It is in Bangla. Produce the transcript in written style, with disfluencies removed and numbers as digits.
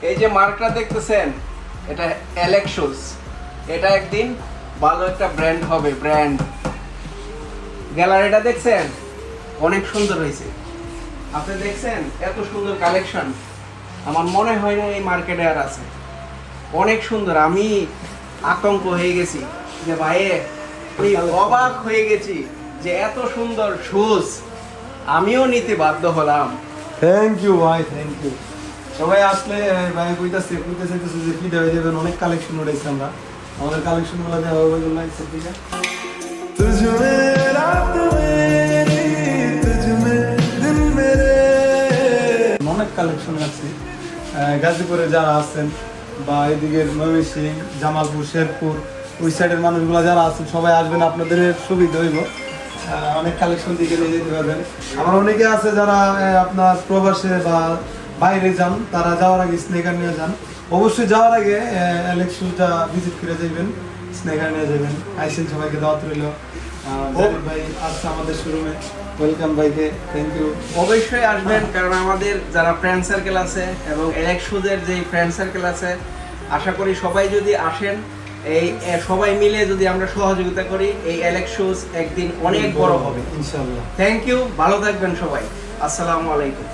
এই যে মার্কটা দেখতেছেন, এটা অ্যালেক্স শুজ। এটা একদিন ভালো একটা ব্র্যান্ড হবে, ব্র্যান্ড। গ্যালারিটা দেখছেন, অনেক সুন্দর হয়েছে। আপনি দেখছেন এত সুন্দর কালেকশন, আমার মনে হয় না এই মার্কেটে আর আছে। অনেক সুন্দর, আমি আতঙ্ক হয়ে গেছি যে ভাই, আমি অবাক হয়ে গেছি যে এত সুন্দর শুজ আমিও নিতে বাধ্য হলাম। থ্যাংক ইউ ভাই, থ্যাংক ইউ। সবাই আসলে ভাই কইতাছে যে কি দেওয়া যাবেন, অনেক কালেকশন উঠেছে আমরা, আমাদের কালেকশনগুলো দেওয়া হবে বলে লাগছে। ঠিক আছে, অনেক কালেকশন আছে। গাজীপুরে যারা আছেন বা এদিকের ময়মনসিংহ, জামালপুর, শেরপুর, ওই সাইডের মানুষগুলো যারা আছেন সবাই আসবেন, আপনাদের সুবিধা হইব। অনেক কালেকশন দিকে নিয়ে যেতে পারবেন। আমার অনেকে আছে যারা আপনার প্রবাসে বা বাইরে যান, তারা যাওয়ার আগে স্নেকার নিয়ে যান। অবশ্যই যাওয়ার আগে অ্যালেক্স শুজটা ভিজিট করে যাবেন, স্নেকার নিয়ে যাবেন। আইসেন, সবাইকে দাওয়াত রইল। ভাই আসছে আমাদের শোরুমে, ওয়েলকাম ভাইকে, থ্যাংক ইউ। অবশ্যই আসবেন, কারণ আমাদের যারা ফ্রেন্ড সার্কেল আছে এবং অ্যালেক্স শুজের যে ফ্রেন্ড সার্কেল আছে, আশা করি সবাই যদি আসেন, এই সবাই মিলে যদি আমরা সহযোগিতা করি, এই অ্যালেক্স শুজ একদিন অনেক বড় হবে ইনশাআল্লাহ। থ্যাংক ইউ, ভালো থাকবেন সবাই। আসসালামু আলাইকুম।